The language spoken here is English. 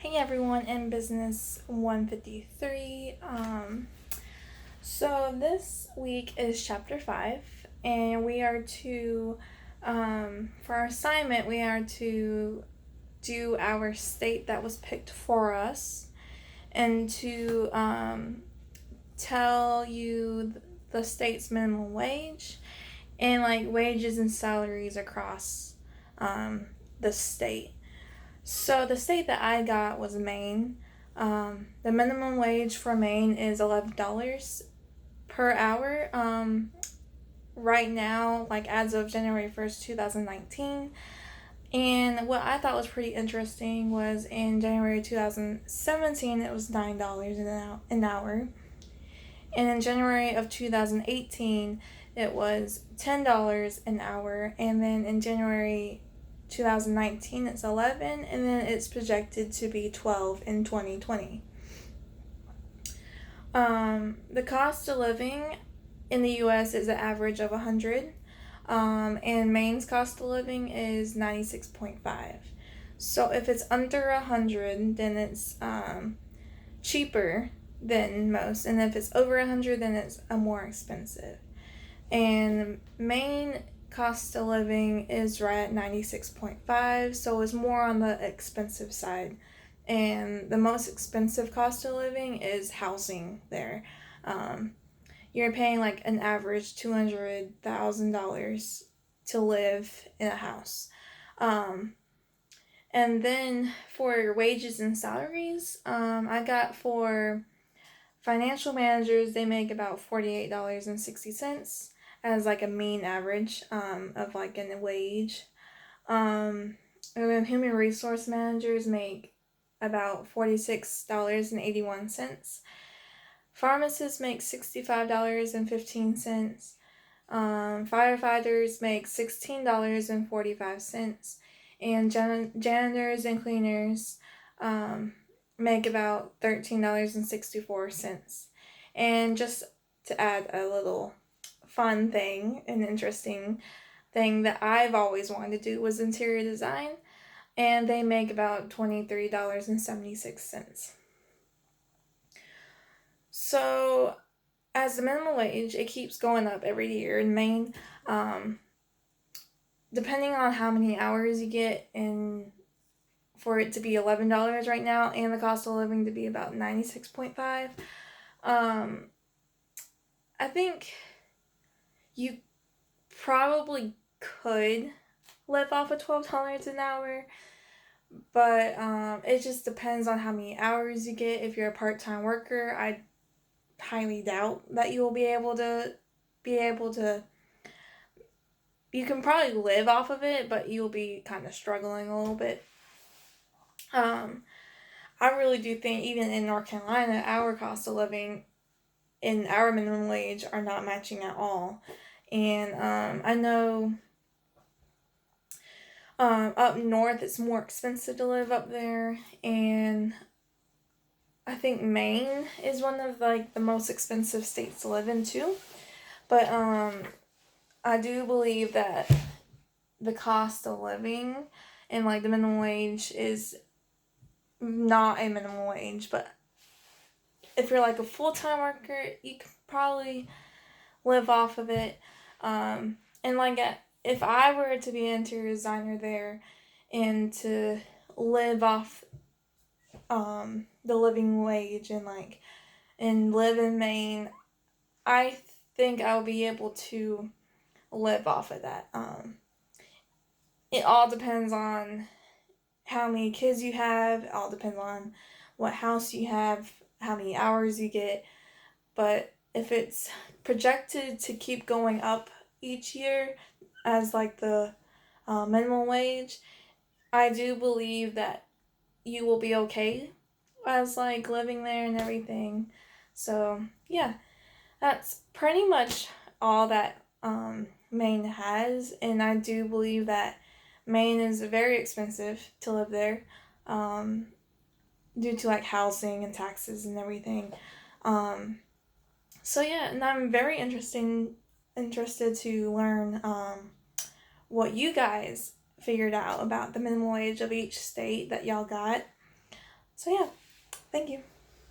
Hey everyone in Business 153. So this week is chapter 5, and we are to, for our assignment, we are to do our state that was picked for us and to tell you the state's minimum wage and like wages and salaries across the state. So the state that I got was Maine. The minimum wage for Maine is $11 per hour. Right now, like as of January 1st, 2019. And what I thought was pretty interesting was in January 2017, it was $9 an hour. And in January of 2018, it was $10 an hour. And then in January 2019 it's 11, and then it's projected to be 12 in 2020. The cost of living in the US is an average of 100, and Maine's cost of living is 96.5. So if it's under 100, then it's cheaper than most, and if it's over 100, then it's more expensive. And Maine cost of living is right at 96.5, so it's more on the expensive side. And the most expensive cost of living is housing there. You're paying like an average $200,000 to live in a house. And then for your wages and salaries, I got for financial managers, they make about $48.60 as like a mean average of like a wage. And then human resource managers make about $46.81. Pharmacists make $65.15. Firefighters make $16.45. And janitors and cleaners make about $13.64. And just to add a little fun thing, an interesting thing that I've always wanted to do was interior design, and they make about $23.76. So as the minimum wage, it keeps going up every year in Maine, depending on how many hours you get, and for it to be $11 right now and the cost of living to be about 96.5. I think you probably could live off of $12 an hour, but it just depends on how many hours you get. If you're a part-time worker, I highly doubt that you will be able to you can probably live off of it, but you'll be kind of struggling a little bit. I really do think even in North Carolina, our cost of living and our minimum wage are not matching at all. And I know up north it's more expensive to live up there, and I think Maine is one of like the most expensive states to live in too. But I do believe that the cost of living and like the minimum wage is not a minimum wage, but if you're like a full-time worker, you could probably live off of it. And like if I were to be an interior designer there and to live off the living wage and live in Maine, I think I'll be able to live off of that. It all depends on how many kids you have. It all depends on what house you have, how many hours you get. But if it's projected to keep going up each year as like the minimum wage, I do believe that you will be okay as like living there and everything. So yeah, that's pretty much all that Maine has, and I do believe that Maine is very expensive to live there due to like housing and taxes and everything. So yeah, and I'm very interested to learn what you guys figured out about the minimum wage of each state that y'all got. So yeah, thank you.